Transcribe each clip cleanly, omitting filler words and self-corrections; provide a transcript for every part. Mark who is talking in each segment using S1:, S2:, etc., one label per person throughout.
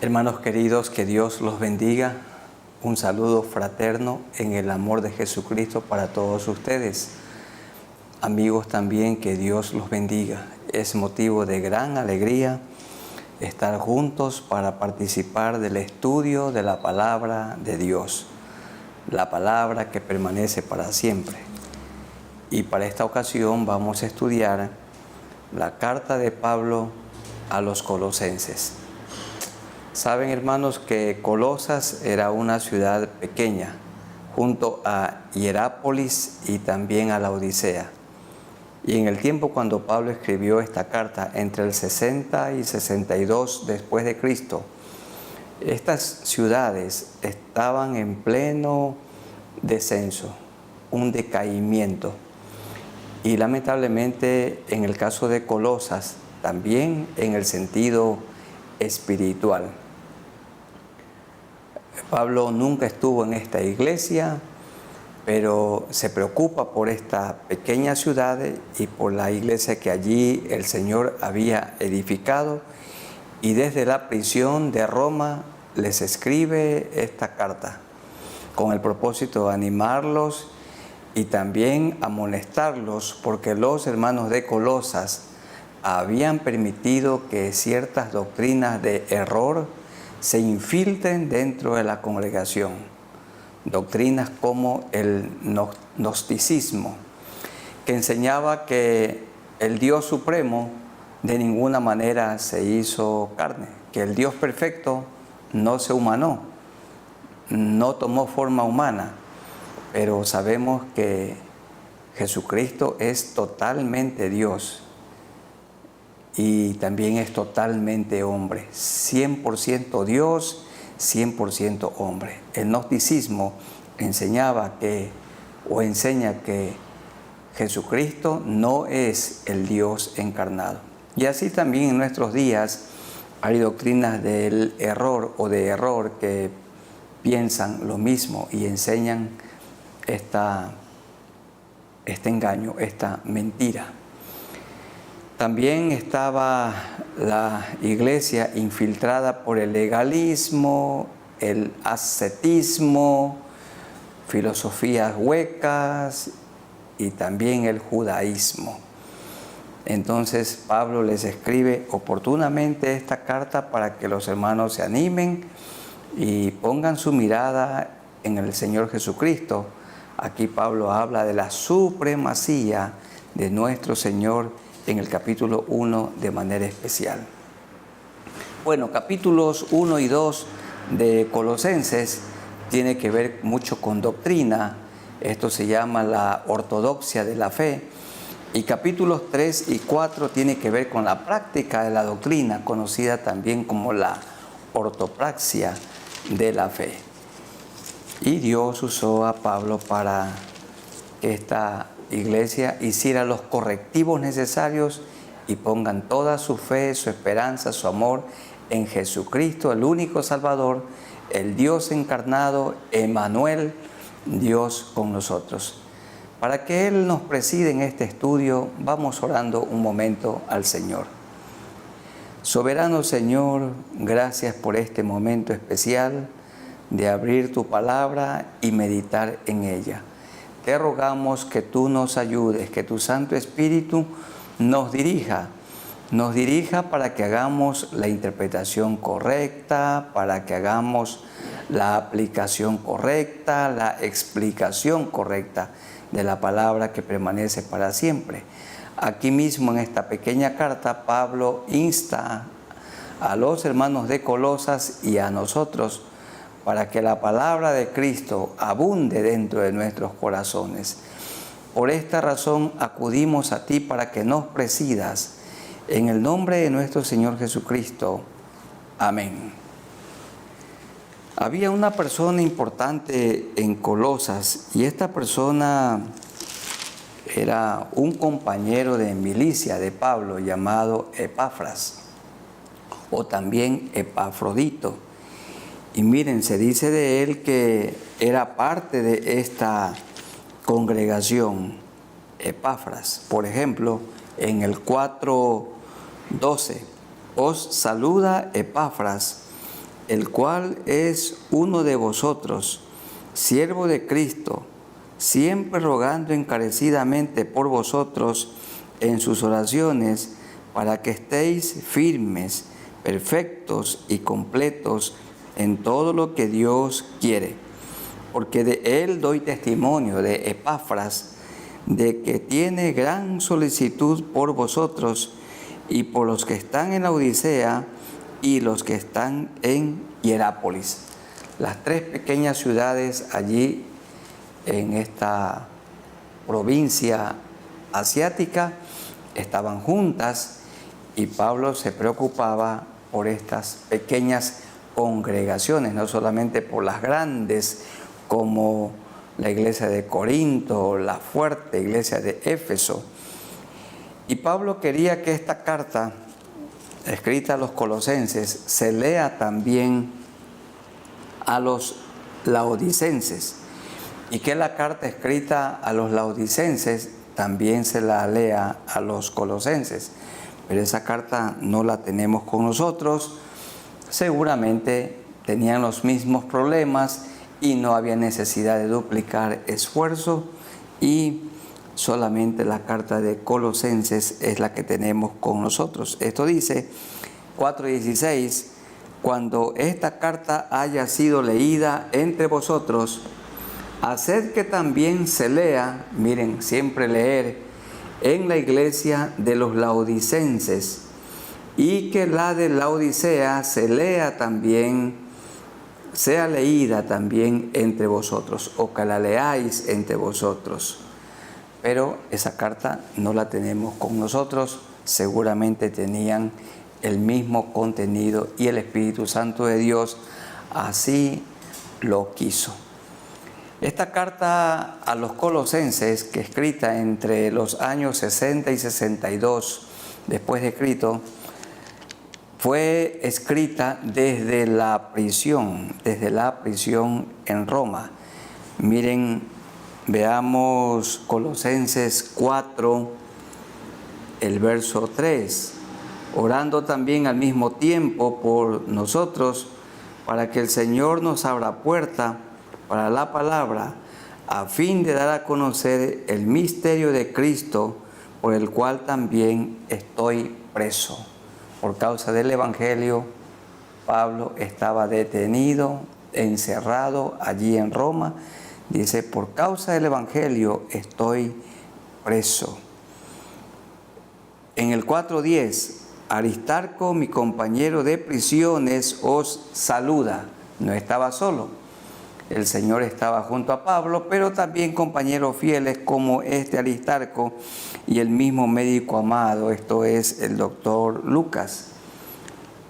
S1: Hermanos queridos, que Dios los bendiga. Un saludo fraterno en el amor de Jesucristo para todos ustedes. Amigos también, que Dios los bendiga. Es motivo de gran alegría estar juntos para participar del estudio de la palabra de Dios, la palabra que permanece para siempre. Y para esta ocasión vamos a estudiar la carta de Pablo a los colosenses. Saben, hermanos, que Colosas era una ciudad pequeña, junto a Hierápolis y también a la Odisea. Y en el tiempo cuando Pablo escribió esta carta, entre el 60 y 62 después de Cristo, estas ciudades estaban en pleno descenso, un decaimiento. Y lamentablemente en el caso de Colosas, también en el sentido espiritual. Pablo nunca estuvo en esta iglesia, pero se preocupa por esta pequeña ciudad y por la iglesia que allí el Señor había edificado, y desde la prisión de Roma les escribe esta carta con el propósito de animarlos y también amonestarlos, porque los hermanos de Colosas habían permitido que ciertas doctrinas de error se infiltren dentro de la congregación. Doctrinas como el gnosticismo, que enseñaba que el Dios supremo de ninguna manera se hizo carne, que el Dios perfecto no se humanó, no tomó forma humana, pero sabemos que Jesucristo es totalmente Dios y también es totalmente hombre, 100% Dios, 100% hombre. El gnosticismo enseña que Jesucristo no es el Dios encarnado. Y así también en nuestros días hay doctrinas del error o de error que piensan lo mismo y enseñan este engaño, esta mentira. También estaba la iglesia infiltrada por el legalismo, el ascetismo, filosofías huecas y también el judaísmo. Entonces Pablo les escribe oportunamente esta carta para que los hermanos se animen y pongan su mirada en el Señor Jesucristo. Aquí Pablo habla de la supremacía de nuestro Señor en el capítulo 1 de manera especial. Bueno, capítulos 1 y 2 de Colosenses tiene que ver mucho con doctrina. Esto se llama la ortodoxia de la fe. Y capítulos 3 y 4 tiene que ver con la práctica de la doctrina, conocida también como la ortopraxia de la fe. Y Dios usó a Pablo para que esta iglesia hiciera los correctivos necesarios y pongan toda su fe, su esperanza, su amor en Jesucristo, el único Salvador, el Dios encarnado, Emmanuel, Dios con nosotros. Para que Él nos presida en este estudio, vamos orando un momento al Señor. Soberano Señor, gracias por este momento especial de abrir tu palabra y meditar en ella. Te rogamos que tú nos ayudes, que tu Santo Espíritu nos dirija para que hagamos la interpretación correcta, para que hagamos la aplicación correcta, la explicación correcta de la palabra que permanece para siempre. Aquí mismo en esta pequeña carta, Pablo insta a los hermanos de Colosas y a nosotros para que la palabra de Cristo abunde dentro de nuestros corazones. Por esta razón acudimos a ti para que nos presidas. En el nombre de nuestro Señor Jesucristo. Amén. Había una persona importante en Colosas y esta persona era un compañero de milicia de Pablo llamado Epafras o también Epafrodito. Y miren, se dice de él que era parte de esta congregación, Epafras. Por ejemplo, en el 4:12, os saluda Epafras, el cual es uno de vosotros, siervo de Cristo, siempre rogando encarecidamente por vosotros en sus oraciones, para que estéis firmes, perfectos y completos en todo lo que Dios quiere. Porque de él doy testimonio, de Epafras, de que tiene gran solicitud por vosotros y por los que están en la Odisea y los que están en Hierápolis. Las tres pequeñas ciudades allí en esta provincia asiática estaban juntas y Pablo se preocupaba por estas pequeñas congregaciones, no solamente por las grandes como la iglesia de Corinto, la fuerte iglesia de Éfeso. Y Pablo quería que esta carta escrita a los colosenses se lea también a los laodicenses y que la carta escrita a los laodicenses también se la lea a los colosenses. Pero esa carta no la tenemos con nosotros. Seguramente tenían los mismos problemas y no había necesidad de duplicar esfuerzo, y solamente la carta de Colosenses es la que tenemos con nosotros. Esto dice 4:16: cuando esta carta haya sido leída entre vosotros, haced que también se lea, miren, siempre leer, en la iglesia de los laodicenses, y que la de Laodicea se lea también, sea leída también entre vosotros, o que la leáis entre vosotros. Pero esa carta no la tenemos con nosotros. Seguramente tenían el mismo contenido y el Espíritu Santo de Dios así lo quiso. Esta carta a los colosenses, que escrita entre los años 60 y 62 después de Cristo, fue escrita desde la prisión en Roma. Miren, veamos Colosenses 4, el verso 3. Orando también al mismo tiempo por nosotros, para que el Señor nos abra puerta para la palabra, a fin de dar a conocer el misterio de Cristo, por el cual también estoy preso. Por causa del Evangelio, Pablo estaba detenido, encerrado allí en Roma. Dice, por causa del Evangelio estoy preso. En el 4:10, Aristarco, mi compañero de prisiones, os saluda. No estaba solo. El Señor estaba junto a Pablo, pero también compañeros fieles como este Aristarco y el mismo médico amado, esto es el doctor Lucas.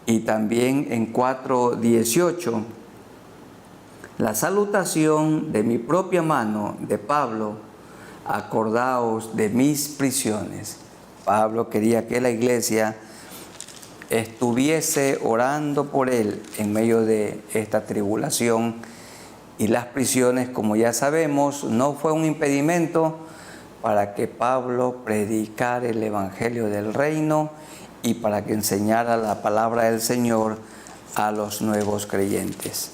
S1: Y también en 4:18, la salutación de mi propia mano de Pablo, acordaos de mis prisiones. Pablo quería que la iglesia estuviese orando por él en medio de esta tribulación, y las prisiones, como ya sabemos, no fue un impedimento para que Pablo predicara el Evangelio del Reino y para que enseñara la palabra del Señor a los nuevos creyentes.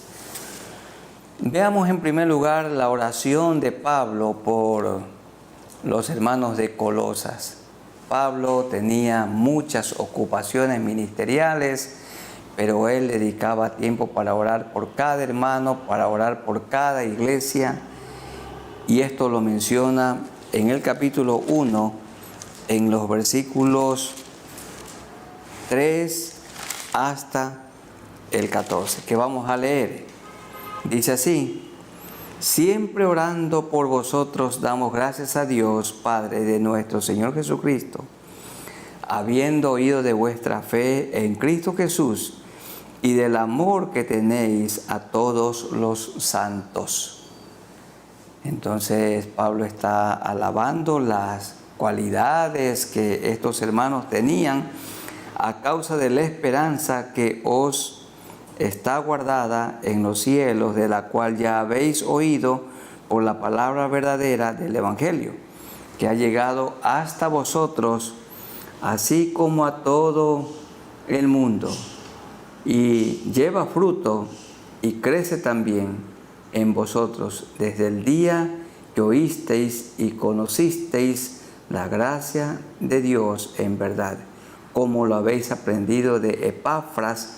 S1: Veamos en primer lugar la oración de Pablo por los hermanos de Colosas. Pablo tenía muchas ocupaciones ministeriales, pero él dedicaba tiempo para orar por cada hermano, para orar por cada iglesia, y esto lo menciona en el capítulo 1, en los versículos 3 hasta el 14, que vamos a leer. Dice así: siempre orando por vosotros damos gracias a Dios, Padre de nuestro Señor Jesucristo, habiendo oído de vuestra fe en Cristo Jesús y del amor que tenéis a todos los santos. Entonces Pablo está alabando las cualidades que estos hermanos tenían a causa de la esperanza que os está guardada en los cielos, de la cual ya habéis oído por la palabra verdadera del Evangelio, que ha llegado hasta vosotros, así como a todo el mundo. y lleva fruto y crece también en vosotros desde el día que oísteis y conocisteis la gracia de Dios en verdad, como lo habéis aprendido de Epafras.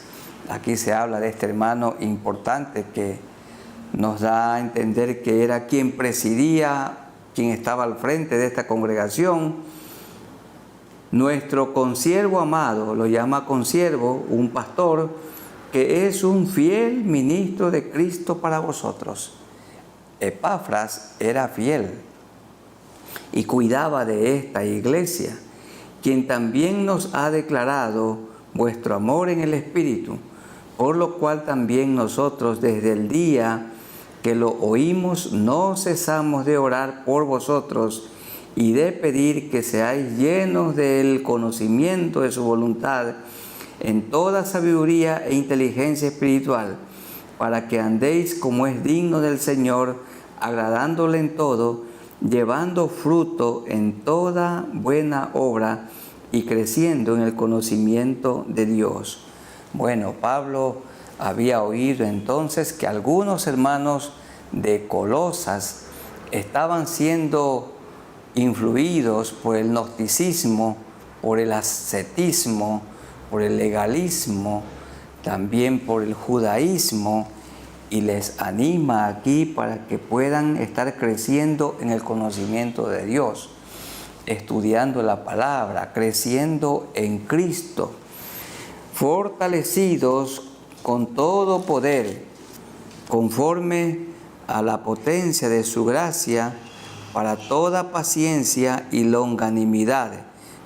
S1: Aquí se habla de este hermano importante que nos da a entender que era quien presidía, quien estaba al frente de esta congregación. Nuestro consiervo amado, lo llama consiervo, un pastor, que es un fiel ministro de Cristo para vosotros. Epafras era fiel y cuidaba de esta iglesia, quien también nos ha declarado vuestro amor en el Espíritu, por lo cual también nosotros desde el día que lo oímos no cesamos de orar por vosotros y de pedir que seáis llenos del conocimiento de su voluntad en toda sabiduría e inteligencia espiritual, para que andéis como es digno del Señor, agradándole en todo, llevando fruto en toda buena obra y creciendo en el conocimiento de Dios. Bueno, Pablo había oído entonces que algunos hermanos de Colosas estaban siendo influidos por el gnosticismo, por el ascetismo, por el legalismo, también por el judaísmo, y les anima aquí para que puedan estar creciendo en el conocimiento de Dios, estudiando la palabra, creciendo en Cristo, fortalecidos con todo poder, conforme a la potencia de su gracia, para toda paciencia y longanimidad,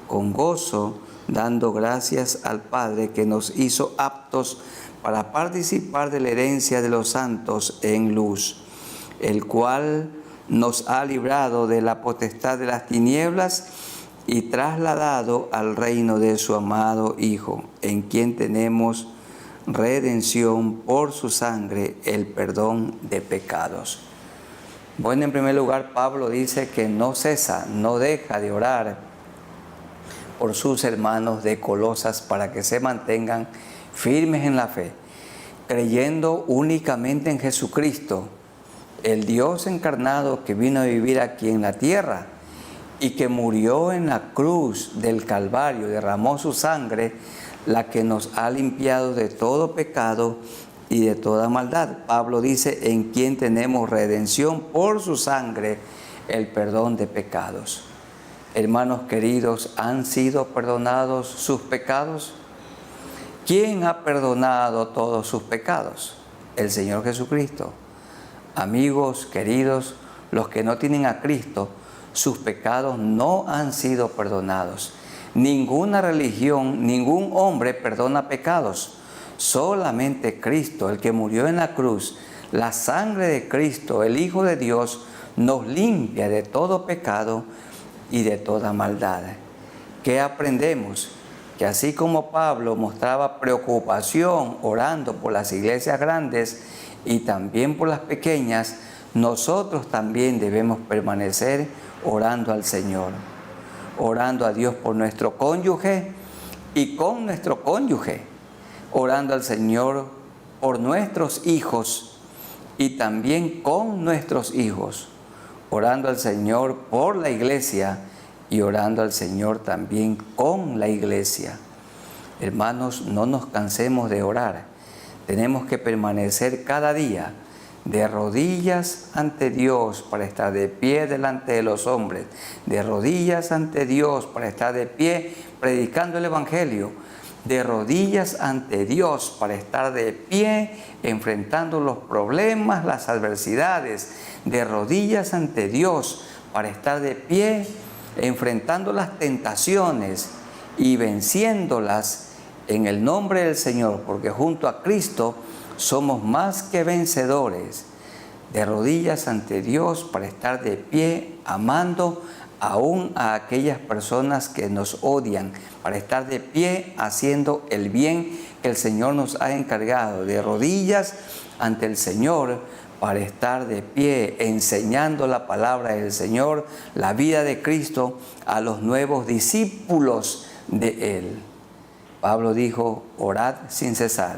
S1: con gozo, dando gracias al Padre que nos hizo aptos para participar de la herencia de los santos en luz, el cual nos ha librado de la potestad de las tinieblas y trasladado al reino de su amado Hijo, en quien tenemos redención por su sangre, el perdón de pecados. Bueno, en primer lugar, Pablo dice que no cesa, no deja de orar por sus hermanos de Colosas para que se mantengan firmes en la fe, creyendo únicamente en Jesucristo, el Dios encarnado que vino a vivir aquí en la tierra y que murió en la cruz del Calvario, derramó su sangre, la que nos ha limpiado de todo pecado y de toda maldad. Pablo dice, en quien tenemos redención por su sangre, el perdón de pecados. Hermanos queridos, ¿han sido perdonados sus pecados? ¿Quién ha perdonado todos sus pecados? El Señor Jesucristo. Amigos queridos, los que no tienen a Cristo, sus pecados no han sido perdonados. Ninguna religión, ningún hombre perdona pecados. Solamente Cristo, el que murió en la cruz, la sangre de Cristo, el Hijo de Dios, nos limpia de todo pecado y de toda maldad. ¿Qué aprendemos? Que así como Pablo mostraba preocupación orando por las iglesias grandes y también por las pequeñas, nosotros también debemos permanecer orando al Señor, orando a Dios por nuestro cónyuge y con nuestro cónyuge, orando al Señor por nuestros hijos y también con nuestros hijos, orando al Señor por la iglesia y orando al Señor también con la iglesia. Hermanos, no nos cansemos de orar. Tenemos que permanecer cada día de rodillas ante Dios para estar de pie delante de los hombres, de rodillas ante Dios para estar de pie predicando el Evangelio, de rodillas ante Dios para estar de pie enfrentando los problemas, las adversidades, de rodillas ante Dios para estar de pie enfrentando las tentaciones y venciéndolas en el nombre del Señor, porque junto a Cristo somos más que vencedores, de rodillas ante Dios para estar de pie amando aún a aquellas personas que nos odian, para estar de pie haciendo el bien que el Señor nos ha encargado, de rodillas ante el Señor para estar de pie enseñando la palabra del Señor, la vida de Cristo a los nuevos discípulos de Él. Pablo dijo, orad sin cesar.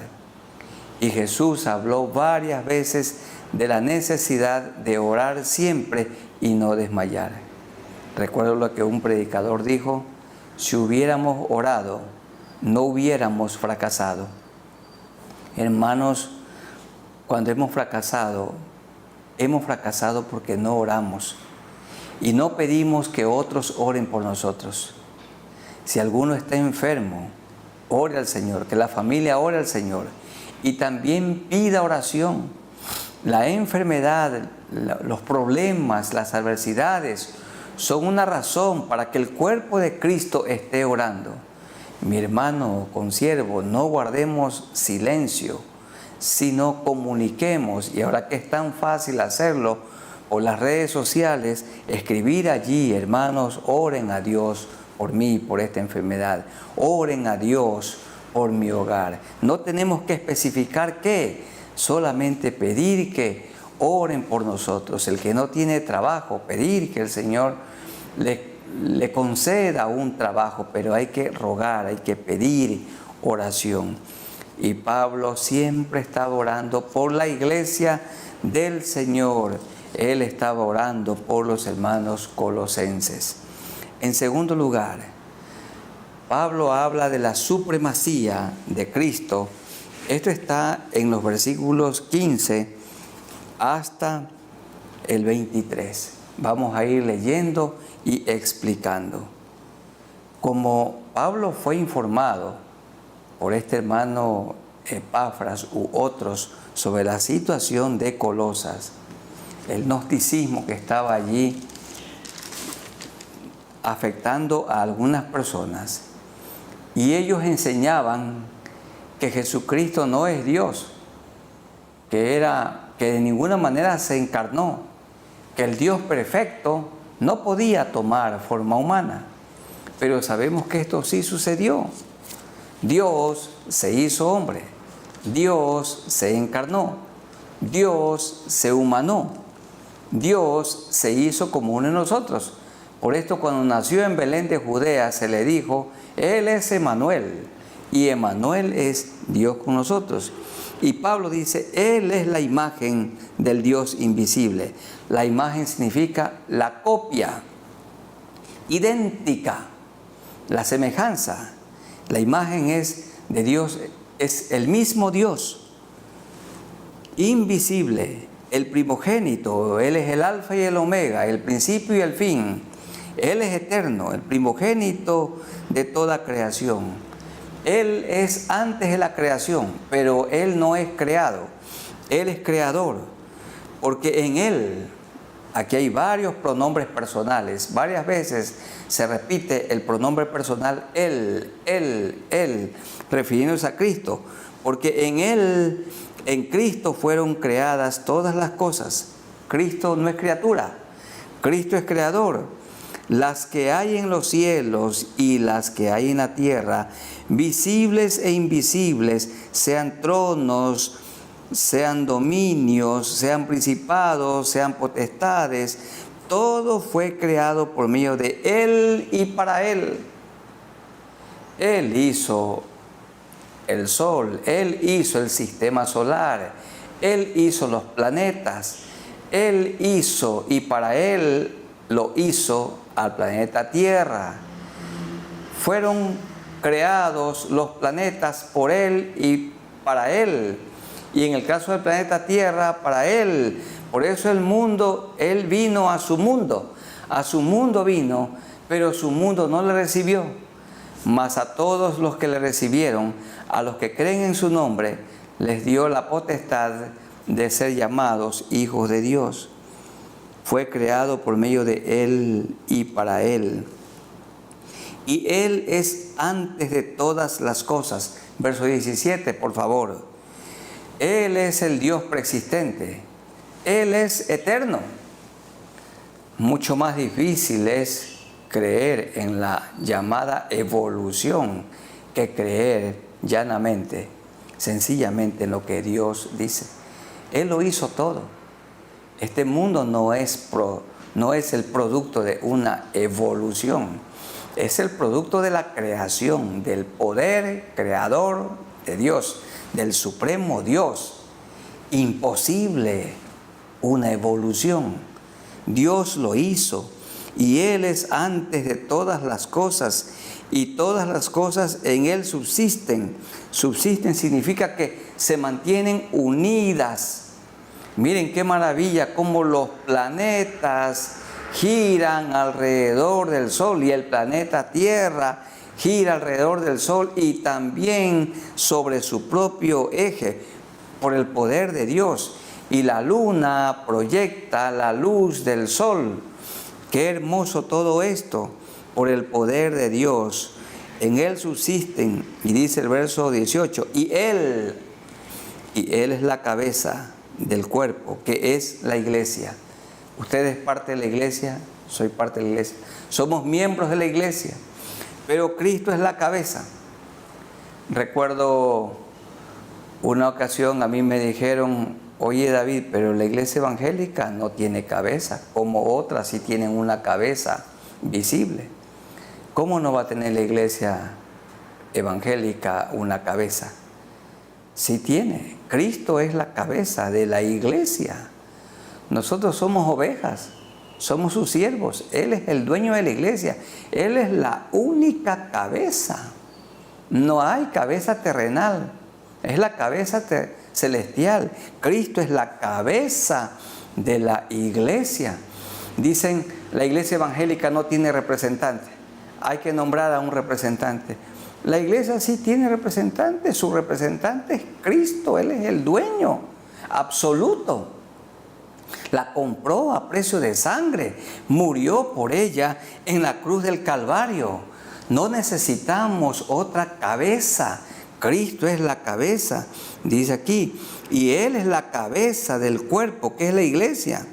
S1: Y Jesús habló varias veces de la necesidad de orar siempre y no desmayar. Recuerdo lo que un predicador dijo: si hubiéramos orado, no hubiéramos fracasado. Hermanos, cuando hemos fracasado porque no oramos y no pedimos que otros oren por nosotros. Si alguno está enfermo, ore al Señor, que la familia ore al Señor y también pida oración. La enfermedad, los problemas, las adversidades son una razón para que el cuerpo de Cristo esté orando. Mi hermano consiervo, no guardemos silencio, sino comuniquemos. Y ahora que es tan fácil hacerlo por las redes sociales, escribir allí: hermanos, oren a Dios por mí, por esta enfermedad. Oren a Dios por mi hogar. No tenemos que especificar qué, solamente pedir que oren por nosotros. El que no tiene trabajo, pedir que el Señor le conceda un trabajo, pero hay que rogar, hay que pedir oración. Y Pablo siempre estaba orando por la iglesia del Señor. Él estaba orando por los hermanos colosenses. En segundo lugar, Pablo habla de la supremacía de Cristo. Esto está en los versículos 15 hasta el 23. Vamos a ir leyendo y explicando. Como Pablo fue informado por este hermano Epafras u otros sobre la situación de Colosas, el gnosticismo que estaba allí afectando a algunas personas, y ellos enseñaban que Jesucristo no es Dios, que de ninguna manera se encarnó, que el Dios perfecto no podía tomar forma humana. Pero sabemos que esto sí sucedió. Dios se hizo hombre, Dios se encarnó, Dios se humanó, Dios se hizo como uno de nosotros. Por esto, cuando nació en Belén de Judea, se le dijo: Él es Emmanuel, y Emmanuel es Dios con nosotros. Y Pablo dice: Él es la imagen del Dios invisible. La imagen significa la copia, idéntica, la semejanza. La imagen es de Dios, es el mismo Dios, invisible, el primogénito. Él es el alfa y el omega, el principio y el fin. Él es eterno, el primogénito de toda creación. Él es antes de la creación, pero Él no es creado. Él es creador, porque en Él, aquí hay varios pronombres personales. Varias veces se repite el pronombre personal Él, refiriéndose a Cristo. Porque en Él, en Cristo fueron creadas todas las cosas. Cristo no es criatura, Cristo es creador. Las que hay en los cielos y las que hay en la tierra, visibles e invisibles, sean tronos, sean dominios, sean principados, sean potestades, todo fue creado por medio de Él y para Él. Él hizo el sol, Él hizo el sistema solar, Él hizo los planetas, Él hizo y para Él lo hizo al planeta Tierra. Fueron creados los planetas por Él y para Él. Y en el caso del planeta Tierra, para Él. Por eso el mundo, Él vino a su mundo vino, pero su mundo no le recibió. Mas a todos los que le recibieron, a los que creen en su nombre, les dio la potestad de ser llamados hijos de Dios. Fue creado por medio de Él y para Él. Y Él es antes de todas las cosas. Verso 17, por favor. Él es el Dios preexistente. Él es eterno. Mucho más difícil es creer en la llamada evolución que creer llanamente, sencillamente en lo que Dios dice. Él lo hizo todo. Este mundo no es el producto de una evolución, es el producto de la creación, del poder creador de Dios, del supremo Dios. Imposible una evolución. Dios lo hizo y Él es antes de todas las cosas y todas las cosas en Él subsisten. Subsisten significa que se mantienen unidas. Miren qué maravilla, cómo los planetas giran alrededor del Sol y el planeta Tierra gira alrededor del Sol y también sobre su propio eje por el poder de Dios. Y la luna proyecta la luz del Sol. Qué hermoso todo esto por el poder de Dios. En Él subsisten, y dice el verso 18, y Él es la cabeza del cuerpo, que es la iglesia. Usted es parte de la iglesia, soy parte de la iglesia. Somos miembros de la iglesia, pero Cristo es la cabeza. Recuerdo una ocasión a mí me dijeron, oye David, pero la iglesia evangélica no tiene cabeza, como otras sí tienen una cabeza visible. ¿Cómo no va a tener la iglesia evangélica una cabeza? Sí tiene. Cristo es la cabeza de la iglesia. Nosotros somos ovejas, somos sus siervos. Él es el dueño de la iglesia. Él es la única cabeza. No hay cabeza terrenal. Es la cabeza celestial. Cristo es la cabeza de la iglesia. Dicen, la iglesia evangélica no tiene representante. Hay que nombrar a un representante. La iglesia sí tiene representante. Su representante es Cristo. Él es el dueño absoluto. La compró a precio de sangre. Murió por ella en la cruz del Calvario. No necesitamos otra cabeza. Cristo es la cabeza, dice aquí. Y Él es la cabeza del cuerpo, que es la iglesia.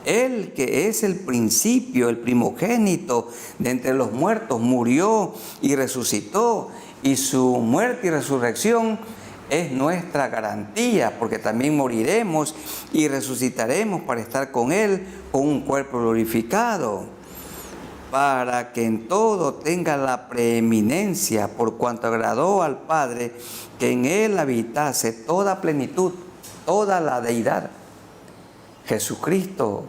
S1: Él que es el principio, el primogénito de entre los muertos, murió y resucitó. Y su muerte y resurrección es nuestra garantía, porque también moriremos y resucitaremos para estar con Él, con un cuerpo glorificado, para que en todo tenga la preeminencia, por cuanto agradó al Padre que en Él habitase toda plenitud, toda la deidad. Jesucristo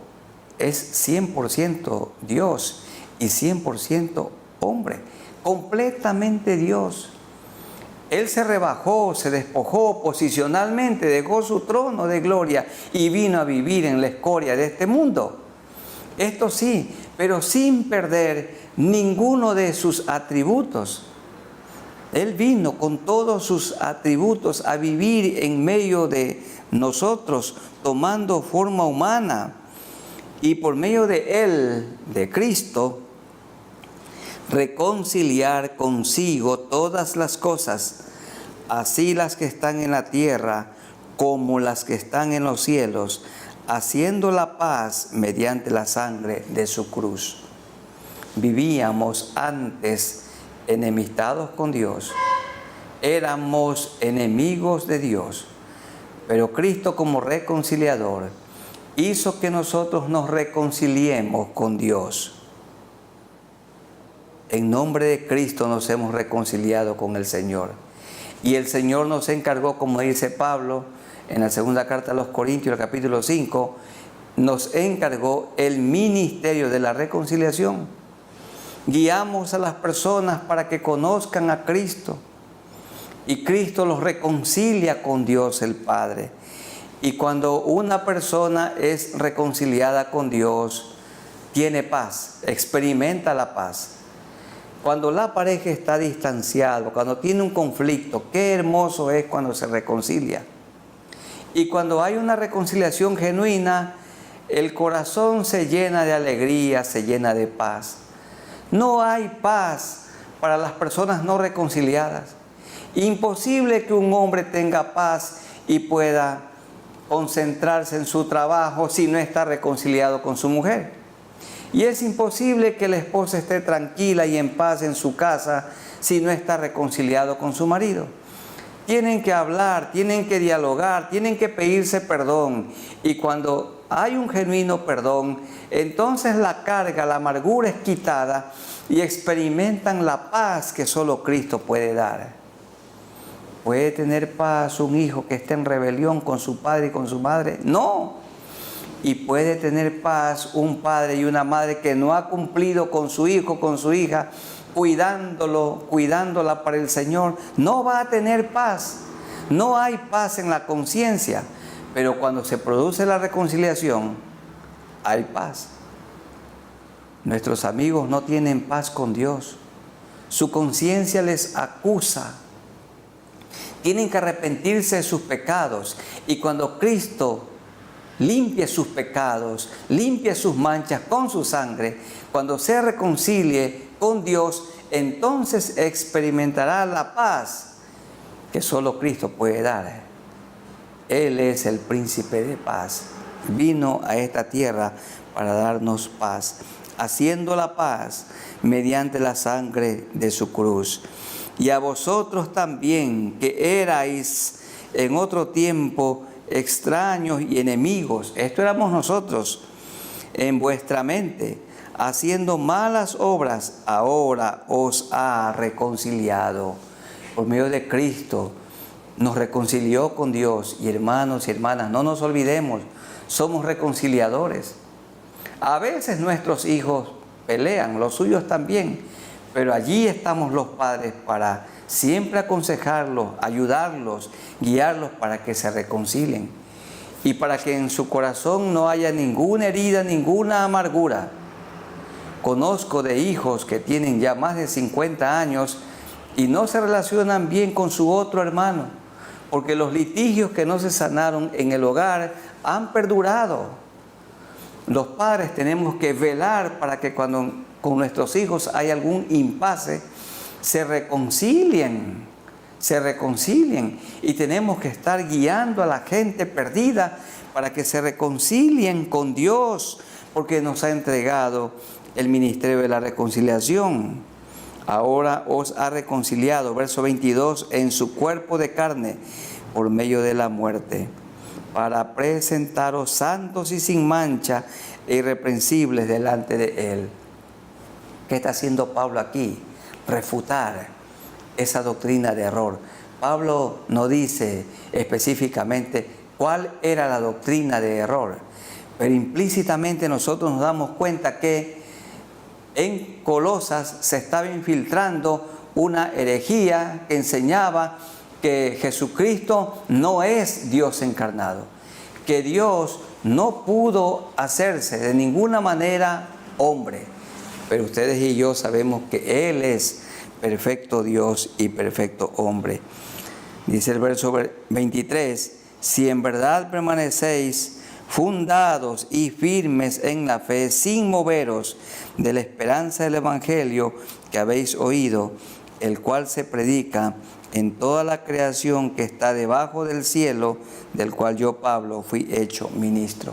S1: es 100% Dios y 100% hombre, completamente Dios. Él se rebajó, se despojó posicionalmente, dejó su trono de gloria y vino a vivir en la escoria de este mundo. Esto sí, pero sin perder ninguno de sus atributos. Él vino con todos sus atributos a vivir en medio de nosotros, tomando forma humana. Y por medio de Él, de Cristo, reconciliar consigo todas las cosas, así las que están en la tierra como las que están en los cielos, haciendo la paz mediante la sangre de su cruz. Vivíamos antes enemistados con Dios, éramos enemigos de Dios, pero Cristo como reconciliador hizo que nosotros nos reconciliemos con Dios. En nombre de Cristo nos hemos reconciliado con el Señor. Y el Señor nos encargó, como dice Pablo en la segunda carta a los Corintios, el capítulo 5, nos encargó el ministerio de la reconciliación. Guiamos a las personas para que conozcan a Cristo. Y Cristo los reconcilia con Dios el Padre. Y cuando una persona es reconciliada con Dios, tiene paz, experimenta la paz. Cuando la pareja está distanciada, cuando tiene un conflicto, qué hermoso es cuando se reconcilia. Y cuando hay una reconciliación genuina, el corazón se llena de alegría, se llena de paz. No hay paz para las personas no reconciliadas. Imposible que un hombre tenga paz y pueda concentrarse en su trabajo si no está reconciliado con su mujer. Y es imposible que la esposa esté tranquila y en paz en su casa si no está reconciliado con su marido. Tienen que hablar, tienen que dialogar, tienen que pedirse perdón. Y cuando hay un genuino perdón, entonces la carga, la amargura es quitada y experimentan la paz que solo Cristo puede dar. ¿Puede tener paz un hijo que esté en rebelión con su padre y con su madre? No. Y puede tener paz un padre y una madre que no ha cumplido con su hijo, con su hija, cuidándola para el Señor. No va a tener paz. No hay paz en la conciencia. Pero cuando se produce la reconciliación, hay paz. Nuestros amigos no tienen paz con Dios. Su conciencia les acusa. Tienen que arrepentirse de sus pecados. Y cuando Cristo limpie sus pecados, limpie sus manchas con su sangre, cuando se reconcilie con Dios, entonces experimentará la paz que solo Cristo puede dar. Él es el príncipe de paz. Vino a esta tierra para darnos paz, haciendo la paz mediante la sangre de su cruz. Y a vosotros también, que erais en otro tiempo extraños y enemigos, esto éramos nosotros, en vuestra mente, haciendo malas obras, ahora os ha reconciliado. Por medio de Cristo nos reconcilió con Dios. Y hermanos y hermanas, no nos olvidemos, somos reconciliadores. A veces nuestros hijos pelean, los suyos también, pero allí estamos los padres para siempre aconsejarlos, ayudarlos, guiarlos para que se reconcilien y para que en su corazón no haya ninguna herida, ninguna amargura. Conozco de hijos que tienen ya más de 50 años y no se relacionan bien con su otro hermano, porque los litigios que no se sanaron en el hogar han perdurado. Los padres tenemos que velar para que cuando con nuestros hijos hay algún impasse, se reconcilien. Y tenemos que estar guiando a la gente perdida para que se reconcilien con Dios, porque nos ha entregado el ministerio de la reconciliación. Ahora os ha reconciliado, verso 22, en su cuerpo de carne, por medio de la muerte, para presentaros santos y sin mancha e irreprensibles delante de Él. ¿Qué está haciendo Pablo aquí? Refutar esa doctrina de error. Pablo no dice específicamente cuál era la doctrina de error, pero implícitamente nosotros nos damos cuenta que en Colosas se estaba infiltrando una herejía que enseñaba que Jesucristo no es Dios encarnado, que Dios no pudo hacerse de ninguna manera hombre. Pero ustedes y yo sabemos que Él es perfecto Dios y perfecto hombre. Dice el verso 23, si en verdad permanecéis fundados y firmes en la fe, sin moveros de la esperanza del Evangelio que habéis oído, el cual se predica en toda la creación que está debajo del cielo, del cual yo, Pablo, fui hecho ministro.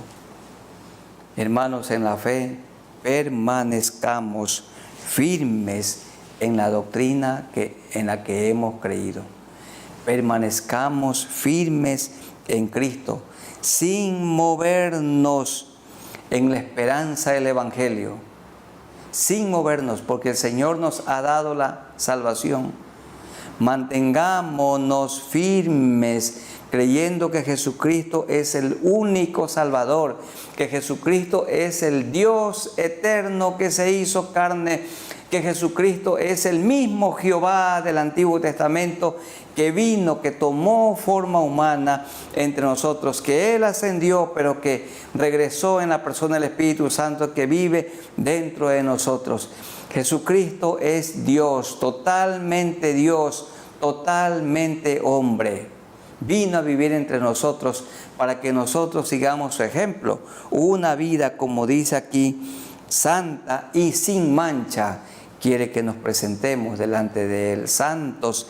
S1: Hermanos, en la fe, permanezcamos firmes en la doctrina en la que hemos creído. Permanezcamos firmes en Cristo, sin movernos en la esperanza del Evangelio. Sin movernos, porque el Señor nos ha dado la salvación. Mantengámonos firmes, creyendo que Jesucristo es el único Salvador, que Jesucristo es el Dios eterno que se hizo carne, que Jesucristo es el mismo Jehová del Antiguo Testamento que vino, que tomó forma humana entre nosotros, que Él ascendió, pero que regresó en la persona del Espíritu Santo que vive dentro de nosotros. Jesucristo es Dios, totalmente hombre. Vino a vivir entre nosotros para que nosotros sigamos su ejemplo. Una vida, como dice aquí, santa y sin mancha. Quiere que nos presentemos delante de Él, santos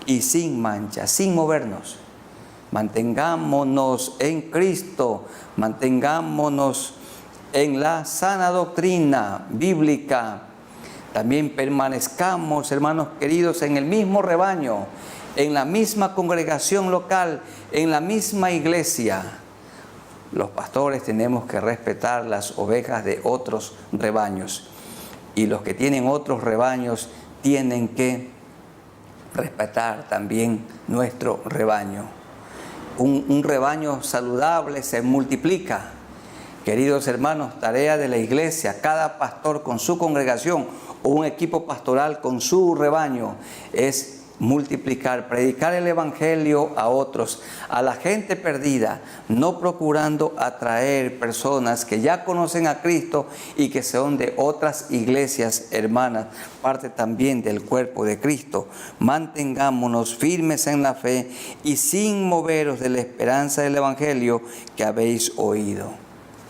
S1: y sin mancha, sin movernos. Mantengámonos en Cristo, mantengámonos en la sana doctrina bíblica. También permanezcamos, hermanos queridos, en el mismo rebaño, en la misma congregación local, en la misma iglesia. Los pastores tenemos que respetar las ovejas de otros rebaños. Y los que tienen otros rebaños tienen que respetar también nuestro rebaño. Un rebaño saludable se multiplica. Queridos hermanos, tarea de la iglesia, cada pastor con su congregación o un equipo pastoral con su rebaño, es multiplicar, predicar el evangelio a otros, a la gente perdida, no procurando atraer personas que ya conocen a Cristo y que son de otras iglesias hermanas, parte también del cuerpo de Cristo. Mantengámonos firmes en la fe y sin moveros de la esperanza del evangelio que habéis oído.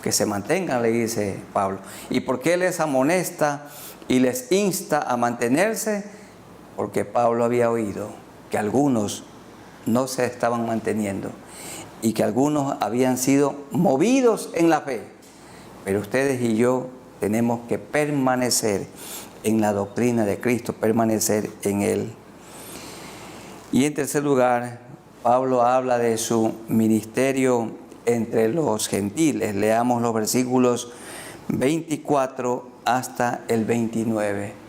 S1: Que se mantengan, le dice Pablo. ¿Y por qué les amonesta y les insta a mantenerse? Porque Pablo había oído que algunos no se estaban manteniendo y que algunos habían sido movidos en la fe. Pero ustedes y yo tenemos que permanecer en la doctrina de Cristo, permanecer en Él. Y en tercer lugar, Pablo habla de su ministerio entre los gentiles. Leamos los versículos 24 hasta el 29.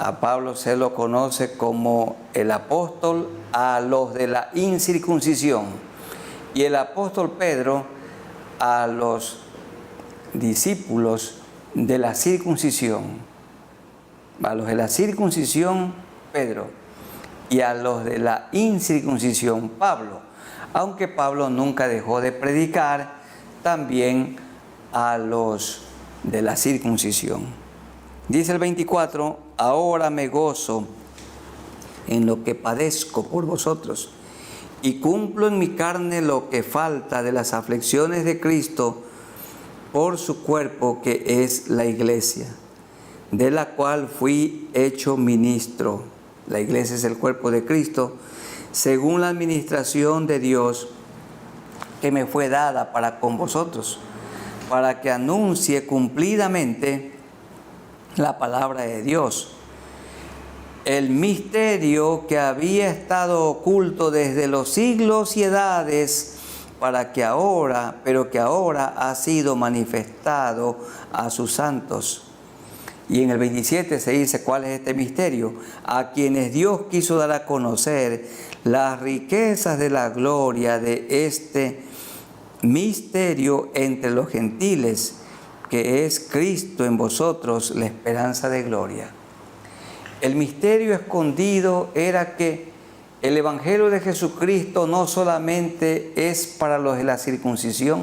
S1: A Pablo se lo conoce como el apóstol a los de la incircuncisión y el apóstol Pedro a los discípulos de la circuncisión. A los de la circuncisión, Pedro, y a los de la incircuncisión, Pablo. Aunque Pablo nunca dejó de predicar también a los de la circuncisión. Dice el 24, ahora me gozo en lo que padezco por vosotros y cumplo en mi carne lo que falta de las aflicciones de Cristo por su cuerpo que es la iglesia, de la cual fui hecho ministro. La iglesia es el cuerpo de Cristo, según la administración de Dios que me fue dada para con vosotros, para que anuncie cumplidamente la palabra de Dios, el misterio que había estado oculto desde los siglos y edades, pero que ahora ha sido manifestado a sus santos. Y en el 27 se dice cuál es este misterio: a quienes Dios quiso dar a conocer las riquezas de la gloria de este misterio entre los gentiles, que es Cristo en vosotros, la esperanza de gloria. El misterio escondido era que el Evangelio de Jesucristo no solamente es para los de la circuncisión,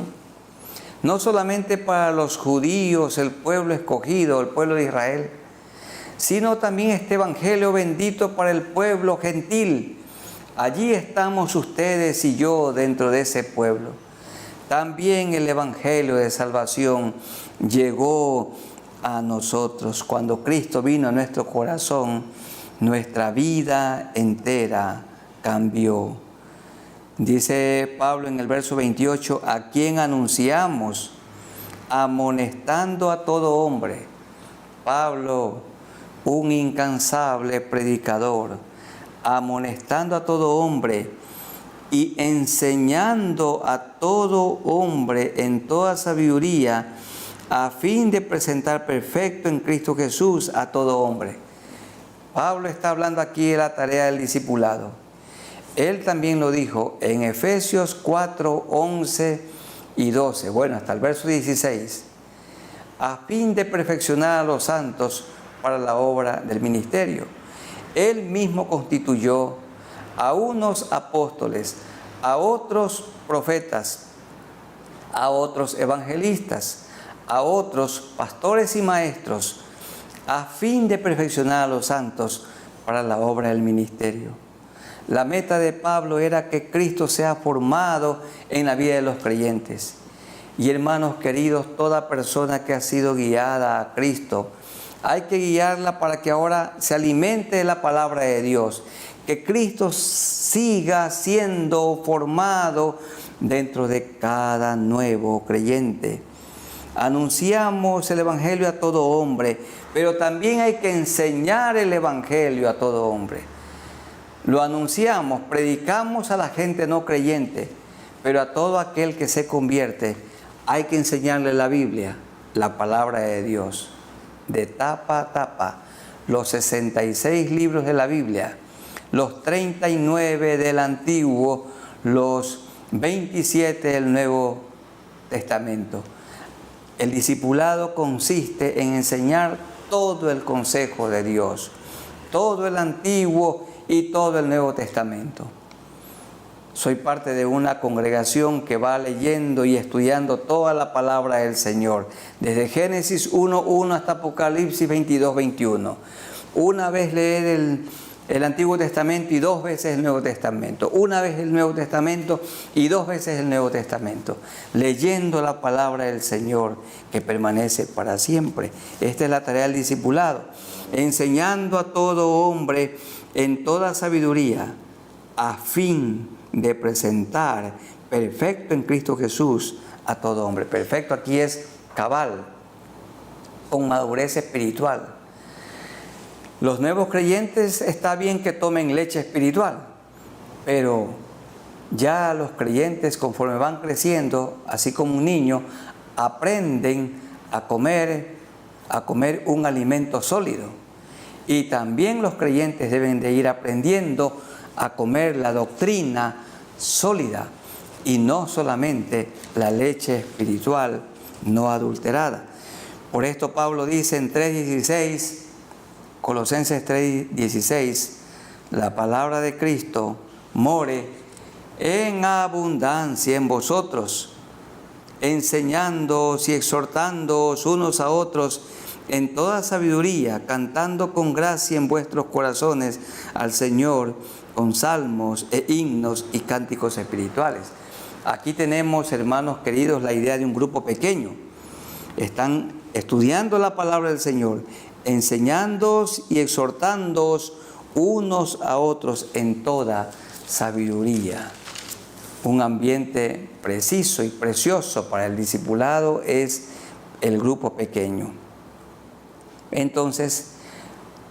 S1: no solamente para los judíos, el pueblo escogido, el pueblo de Israel, sino también este Evangelio bendito para el pueblo gentil. Allí estamos ustedes y yo dentro de ese pueblo. También el Evangelio de salvación llegó a nosotros. Cuando Cristo vino a nuestro corazón, nuestra vida entera cambió. Dice Pablo en el verso 28, a quien anunciamos, amonestando a todo hombre. Pablo, un incansable predicador, amonestando a todo hombre y enseñando a todo hombre en toda sabiduría, a fin de presentar perfecto en Cristo Jesús a todo hombre. Pablo está hablando aquí de la tarea del discipulado. Él también lo dijo en Efesios 4, 11 y 12, bueno, hasta el verso 16, a fin de perfeccionar a los santos para la obra del ministerio. Él mismo constituyó a unos apóstoles, a otros profetas, a otros evangelistas, a otros pastores y maestros, a fin de perfeccionar a los santos para la obra del ministerio. La meta de Pablo era que Cristo sea formado en la vida de los creyentes. Y hermanos queridos, toda persona que ha sido guiada a Cristo, hay que guiarla para que ahora se alimente de la palabra de Dios, que Cristo siga siendo formado dentro de cada nuevo creyente. Anunciamos el Evangelio a todo hombre, pero también hay que enseñar el Evangelio a todo hombre. Lo anunciamos, predicamos a la gente no creyente, pero a todo aquel que se convierte hay que enseñarle la Biblia, la palabra de Dios, de tapa a tapa, los 66 libros de la Biblia, los 39 del Antiguo, los 27 del Nuevo Testamento. El discipulado consiste en enseñar todo el consejo de Dios, todo el Antiguo y todo el Nuevo Testamento. Soy parte de una congregación que va leyendo y estudiando toda la palabra del Señor, desde Génesis 1:1 hasta Apocalipsis 22:21. Una vez leer el Antiguo Testamento y 2 veces el Nuevo Testamento. Una vez el Nuevo Testamento y 2 veces el Nuevo Testamento. Leyendo la palabra del Señor que permanece para siempre. Esta es la tarea del discipulado. Enseñando a todo hombre en toda sabiduría, a fin de presentar perfecto en Cristo Jesús a todo hombre. Perfecto aquí es cabal, con madurez espiritual. Los nuevos creyentes está bien que tomen leche espiritual, pero ya los creyentes, conforme van creciendo, así como un niño, aprenden a comer un alimento sólido. Y también los creyentes deben de ir aprendiendo a comer la doctrina sólida y no solamente la leche espiritual no adulterada. Por esto Pablo dice en 3:16, Colosenses 3:16, la palabra de Cristo more en abundancia en vosotros, enseñándoos y exhortándoos unos a otros en toda sabiduría, cantando con gracia en vuestros corazones al Señor, con salmos e himnos y cánticos espirituales. Aquí tenemos, hermanos queridos, la idea de un grupo pequeño. Están estudiando la palabra del Señor, enseñándoos y exhortándoos unos a otros en toda sabiduría. Un ambiente preciso y precioso para el discipulado es el grupo pequeño. Entonces,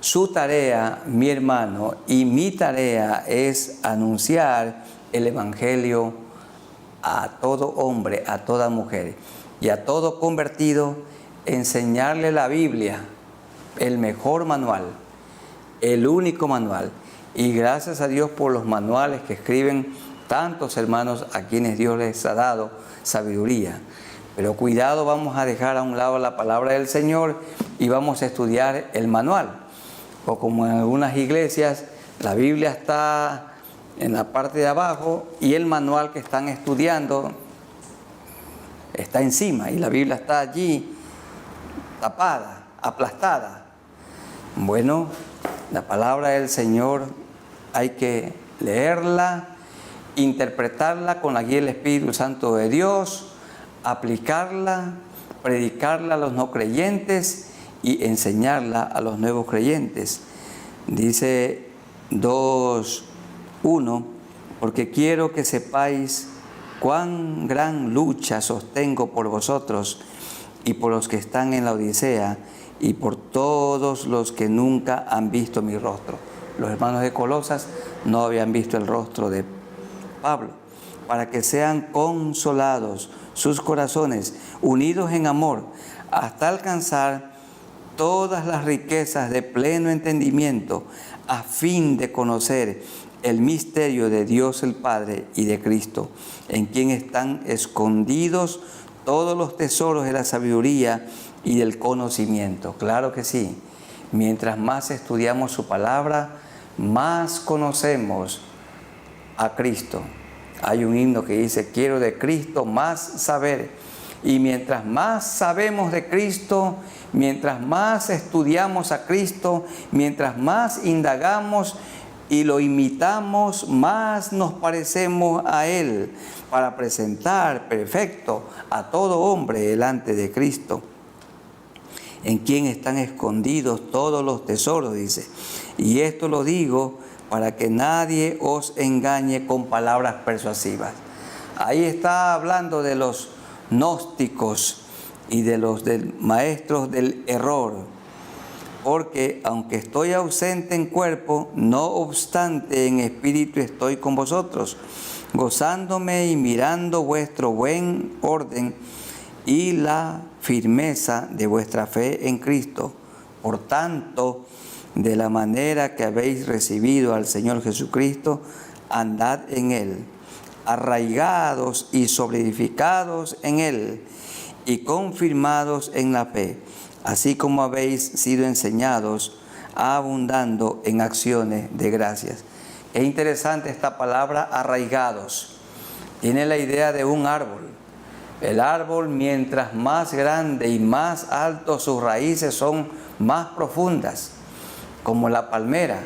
S1: su tarea, mi hermano, y mi tarea es anunciar el Evangelio a todo hombre, a toda mujer y a todo convertido, enseñarle la Biblia, el mejor manual, el único manual. Y gracias a Dios por los manuales que escriben tantos hermanos a quienes Dios les ha dado sabiduría. Pero cuidado, vamos a dejar a un lado la palabra del Señor y vamos a estudiar el manual. O como en algunas iglesias, la Biblia está en la parte de abajo y el manual que están estudiando está encima y la Biblia está allí tapada, aplastada. Bueno, la palabra del Señor hay que leerla, interpretarla con la guía del Espíritu Santo de Dios, aplicarla, predicarla a los no creyentes y enseñarla a los nuevos creyentes. Dice 2:1, porque quiero que sepáis cuán gran lucha sostengo por vosotros y por los que están en la Odisea y por todos los que nunca han visto mi rostro. Los hermanos de Colosas no habían visto el rostro de Pablo, para que sean consolados sus corazones, unidos en amor, hasta alcanzar todas las riquezas de pleno entendimiento, a fin de conocer el misterio de Dios el Padre y de Cristo, en quien están escondidos todos los tesoros de la sabiduría y del conocimiento. Claro que sí, mientras más estudiamos su palabra, más conocemos a Cristo. Hay un himno que dice, quiero de Cristo más saber. Y mientras más sabemos de Cristo, mientras más estudiamos a Cristo, mientras más indagamos y lo imitamos, más nos parecemos a Él, para presentar perfecto a todo hombre delante de Cristo, en quien están escondidos todos los tesoros, dice. Y esto lo digo para que nadie os engañe con palabras persuasivas. Ahí está hablando de los gnósticos y de los maestros del error. Porque aunque estoy ausente en cuerpo, no obstante en espíritu estoy con vosotros, gozándome y mirando vuestro buen orden y la firmeza de vuestra fe en Cristo. Por tanto, de la manera que habéis recibido al Señor Jesucristo, andad en Él, arraigados y solidificados en Él, y confirmados en la fe, así como habéis sido enseñados, abundando en acciones de gracias. Es interesante esta palabra, arraigados. Tiene la idea de un árbol. El árbol, mientras más grande y más alto, sus raíces son más profundas. Como la palmera,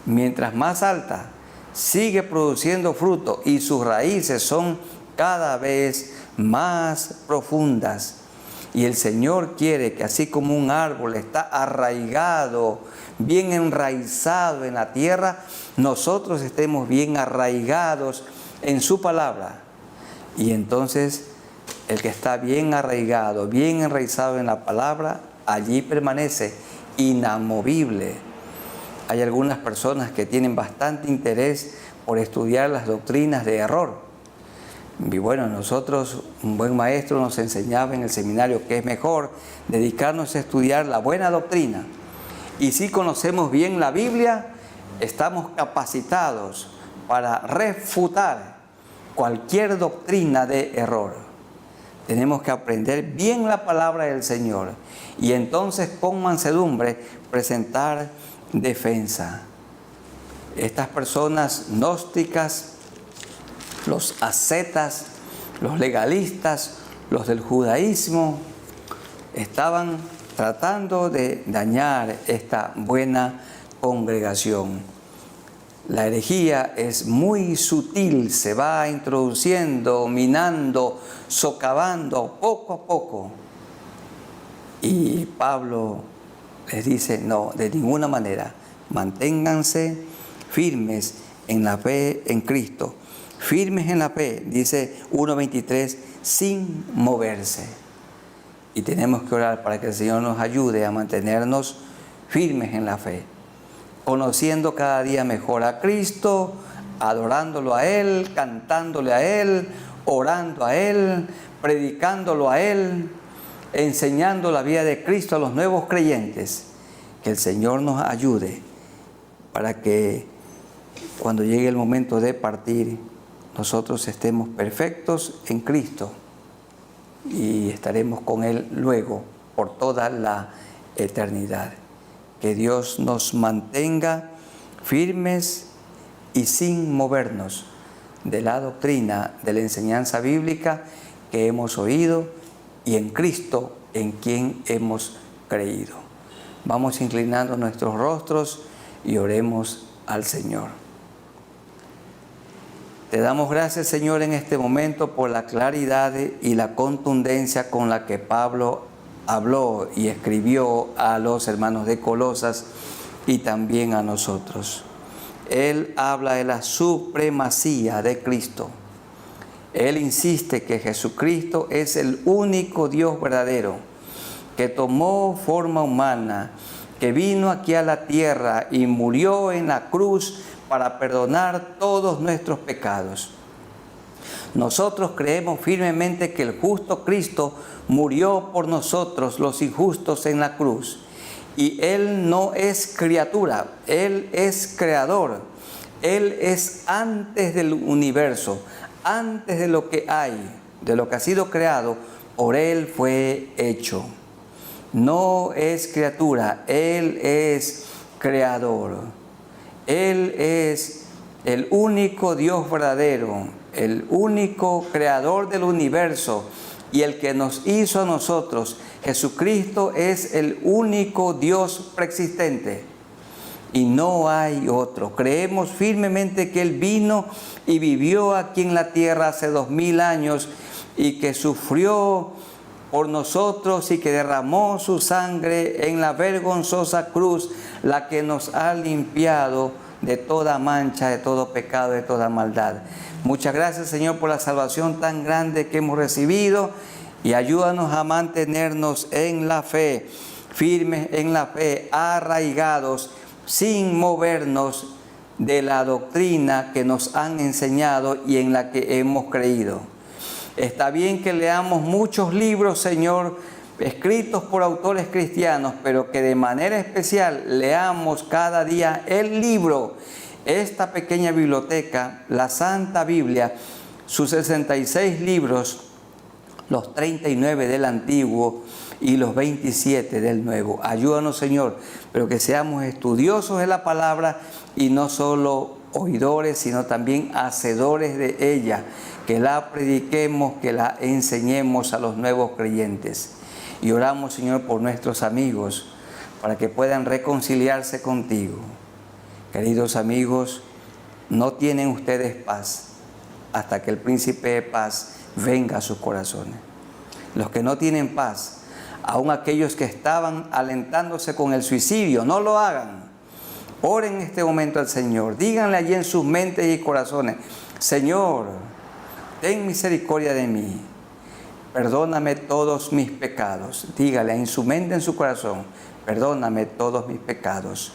S1: mientras más alta, sigue produciendo fruto y sus raíces son cada vez más profundas. Y el Señor quiere que así como un árbol está arraigado, bien enraizado en la tierra, nosotros estemos bien arraigados en su palabra. Y entonces el que está bien arraigado, bien enraizado en la palabra, allí permanece inamovible. Hay algunas personas que tienen bastante interés por estudiar las doctrinas de error. Y bueno, nosotros, un buen maestro nos enseñaba en el seminario que es mejor dedicarnos a estudiar la buena doctrina. Y si conocemos bien la Biblia, estamos capacitados para refutar cualquier doctrina de error. Tenemos que aprender bien la palabra del Señor y entonces con mansedumbre presentar defensa. Estas personas gnósticas, los ascetas, los legalistas, los del judaísmo, estaban tratando de dañar esta buena congregación. La herejía es muy sutil, se va introduciendo, minando, socavando poco a poco. Y Pablo les dice, no, de ninguna manera, manténganse firmes en la fe en Cristo. Firmes en la fe, dice 1:23, sin moverse. Y tenemos que orar para que el Señor nos ayude a mantenernos firmes en la fe, conociendo cada día mejor a Cristo, adorándolo a Él, cantándole a Él, orando a Él, predicándolo a Él, enseñando la vida de Cristo a los nuevos creyentes. Que el Señor nos ayude para que cuando llegue el momento de partir, nosotros estemos perfectos en Cristo y estaremos con Él luego por toda la eternidad. Que Dios nos mantenga firmes y sin movernos de la doctrina, de la enseñanza bíblica que hemos oído y en Cristo en quien hemos creído. Vamos inclinando nuestros rostros y oremos al Señor. Te damos gracias, Señor, en este momento por la claridad y la contundencia con la que Pablo habló y escribió a los hermanos de Colosas y también a nosotros. Él habla de la supremacía de Cristo. Él insiste que Jesucristo es el único Dios verdadero, que tomó forma humana, que vino aquí a la tierra y murió en la cruz para perdonar todos nuestros pecados. Nosotros creemos firmemente que el justo Cristo murió por nosotros, los injustos, en la cruz. Y Él no es criatura, Él es creador. Él es antes del universo, antes de lo que hay, de lo que ha sido creado, por Él fue hecho. No es criatura, Él es creador. Él es el único Dios verdadero, el único creador del universo y el que nos hizo a nosotros. Jesucristo es el único Dios preexistente y no hay otro. Creemos firmemente que Él vino y vivió aquí en la tierra hace 2000 años y que sufrió por nosotros y que derramó su sangre en la vergonzosa cruz, la que nos ha limpiado de toda mancha, de todo pecado, de toda maldad. Muchas gracias, Señor, por la salvación tan grande que hemos recibido y ayúdanos a mantenernos en la fe, firmes en la fe, arraigados, sin movernos de la doctrina que nos han enseñado y en la que hemos creído. Está bien que leamos muchos libros, Señor, escritos por autores cristianos, pero que de manera especial leamos cada día el libro, esta pequeña biblioteca, la Santa Biblia, sus 66 libros, los 39 del Antiguo y los 27 del Nuevo. Ayúdanos, Señor, pero que seamos estudiosos de la palabra y no solo oidores, sino también hacedores de ella, que la prediquemos, que la enseñemos a los nuevos creyentes. Y oramos, Señor, por nuestros amigos, para que puedan reconciliarse contigo. Queridos amigos, no tienen ustedes paz hasta que el príncipe de paz venga a sus corazones. Los que no tienen paz, aun aquellos que estaban alentándose con el suicidio, no lo hagan. Oren en este momento al Señor. Díganle allí en sus mentes y corazones: Señor, ten misericordia de mí. Perdóname todos mis pecados. Dígale en su mente, en su corazón: perdóname todos mis pecados.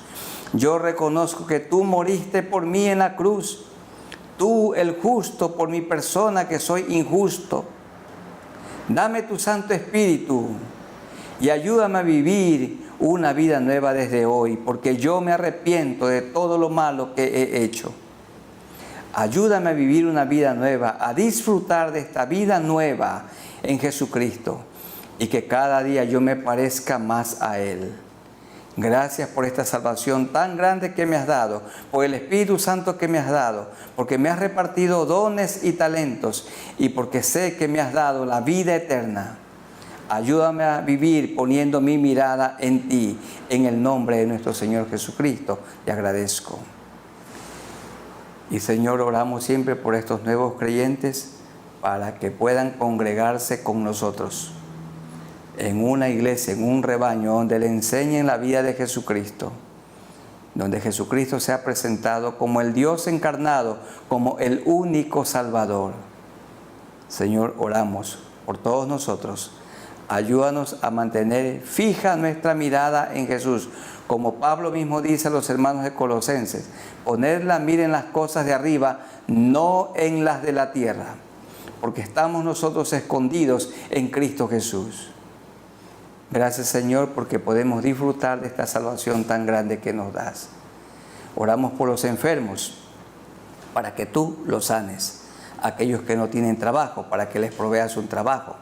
S1: Yo reconozco que tú moriste por mí en la cruz. Tú, el justo, por mi persona que soy injusto. Dame tu Santo Espíritu y ayúdame a vivir una vida nueva desde hoy, porque yo me arrepiento de todo lo malo que he hecho. Ayúdame a vivir una vida nueva, a disfrutar de esta vida nueva en Jesucristo y que cada día yo me parezca más a Él. Gracias por esta salvación tan grande que me has dado, por el Espíritu Santo que me has dado, porque me has repartido dones y talentos y porque sé que me has dado la vida eterna. Ayúdame a vivir poniendo mi mirada en ti, en el nombre de nuestro Señor Jesucristo. Te agradezco. Y Señor, oramos siempre por estos nuevos creyentes para que puedan congregarse con nosotros en una iglesia, en un rebaño, donde le enseñen la vida de Jesucristo, donde Jesucristo sea presentado como el Dios encarnado, como el único Salvador. Señor, oramos por todos nosotros. Ayúdanos a mantener fija nuestra mirada en Jesús, como Pablo mismo dice a los hermanos de Colosenses: poner la mira en las cosas de arriba, no en las de la tierra, porque estamos nosotros escondidos en Cristo Jesús. Gracias, Señor, porque podemos disfrutar de esta salvación tan grande que nos das. Oramos por los enfermos, para que tú los sanes. Aquellos que no tienen trabajo, para que les proveas un trabajo.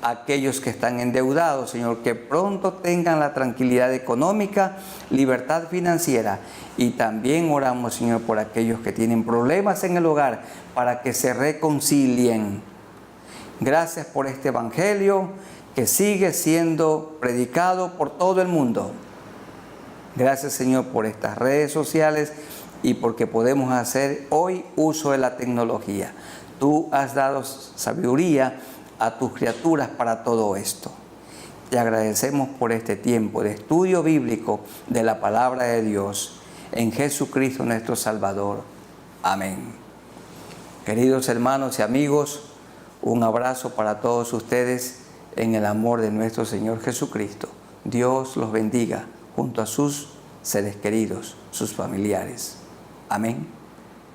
S1: Aquellos que están endeudados, Señor, que pronto tengan la tranquilidad económica, libertad financiera. Y también oramos, Señor, por aquellos que tienen problemas en el hogar, para que se reconcilien. Gracias por este Evangelio que sigue siendo predicado por todo el mundo. Gracias, Señor, por estas redes sociales y porque podemos hacer hoy uso de la tecnología. Tú has dado sabiduría a tus criaturas para todo esto. Te agradecemos por este tiempo de estudio bíblico de la palabra de Dios en Jesucristo nuestro Salvador. Amén. Queridos hermanos y amigos, un abrazo para todos ustedes en el amor de nuestro Señor Jesucristo. Dios los bendiga junto a sus seres queridos, sus familiares. Amén.